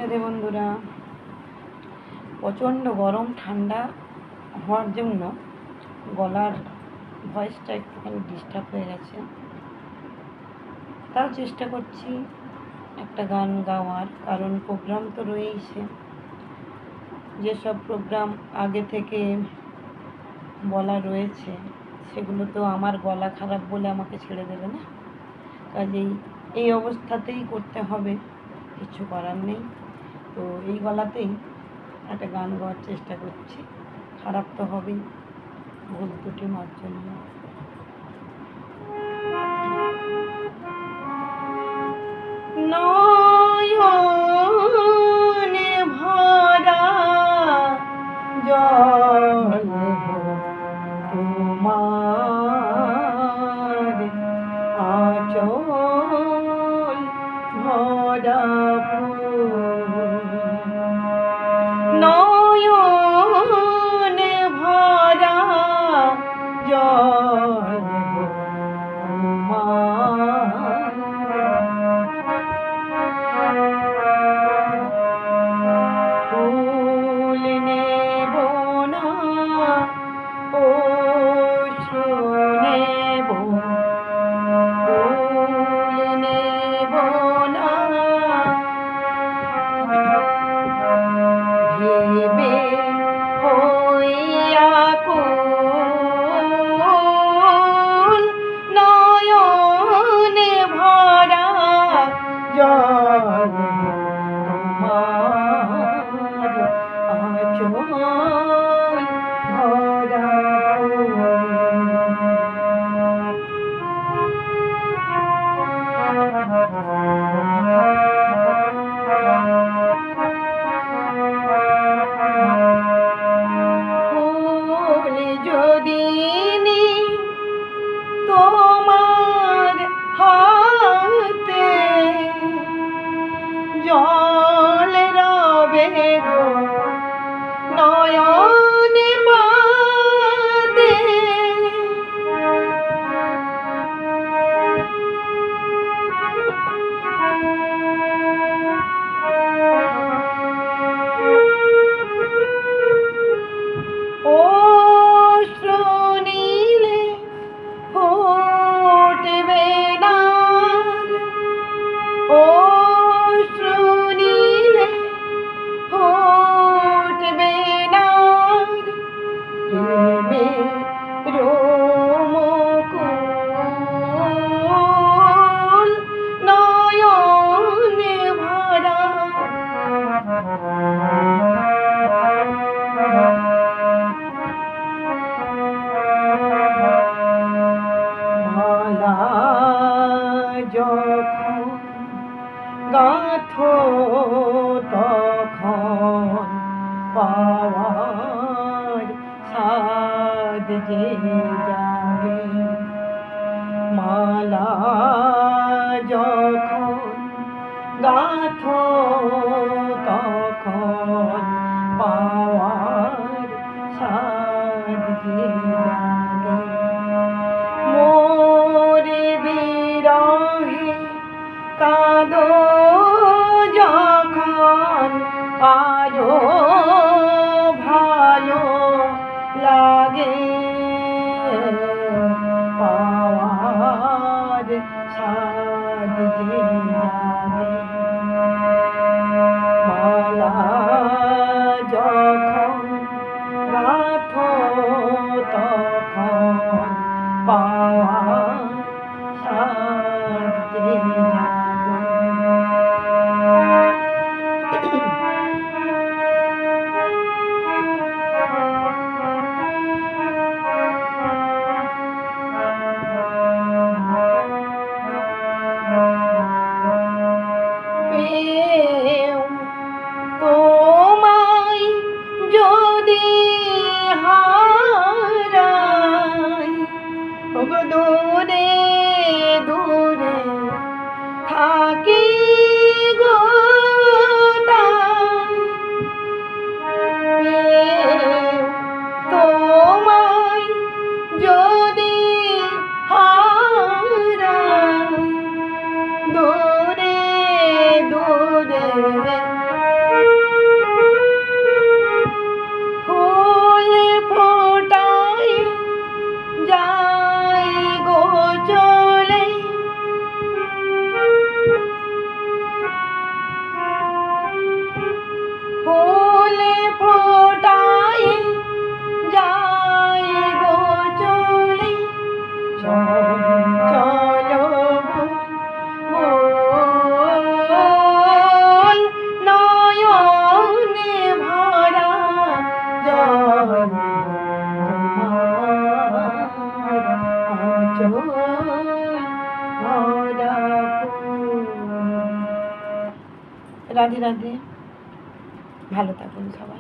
রাধে বন্ধুরা। প্রচণ্ড গরম ঠান্ডা হওয়ার জন্য গলার ভয়েসটা একটুখানি ডিস্টার্ব হয়ে গেছে, তাও চেষ্টা করছি একটা গান গাওয়ার, কারণ প্রোগ্রাম তো রয়েইছে। যেসব প্রোগ্রাম আগে থেকে বলা রয়েছে সেগুলো তো আমার গলা খারাপ বলে আমাকে ছেড়ে দেবে না, কাজেই এই অবস্থাতেই করতে হবে, কিছু করার নেই। তো এই গলাতেই একটা গান গাওয়ার চেষ্টা করছি, খারাপ তো হবেই, ভুল ত্রুটি মার্জন্য। নয়নে ভরা জল তোমার আঁচল ভরা নয়নে ভরা জল তোমার ফুল নেব না অশ্রু নেব, ফুল নেব না ভেবে হইয়া কুল, নয়নে ভরা জল তোমার আঁচল ভরা ফুল যদি নি তোমার হাতে জল রবে গো নয়নে বাদে, অশ্রু নীলে ফুটবে না, অশ্রু নীলে ফুটবে না প্রেমে রোমকুল, নয়নে ভরা মালা যখন গাঁথো তখন পাওয়ার সাদ যে যাবে, মালা যখন গাঁথো তখন পাওয়ার সাদ যে যাবে, মোরে বিরহে কাঁদো যখন আরো ভালো লাগে, পাওয়ার সাদ যে যাবে, মালা যখন গাঁথো তখন পাওয়ার সাদ যে যাবে। চলো মন নয়নে ভরা জল আঁচল ভরা ফুল। রাধে রাধে, ভালো থাকুন সবাই।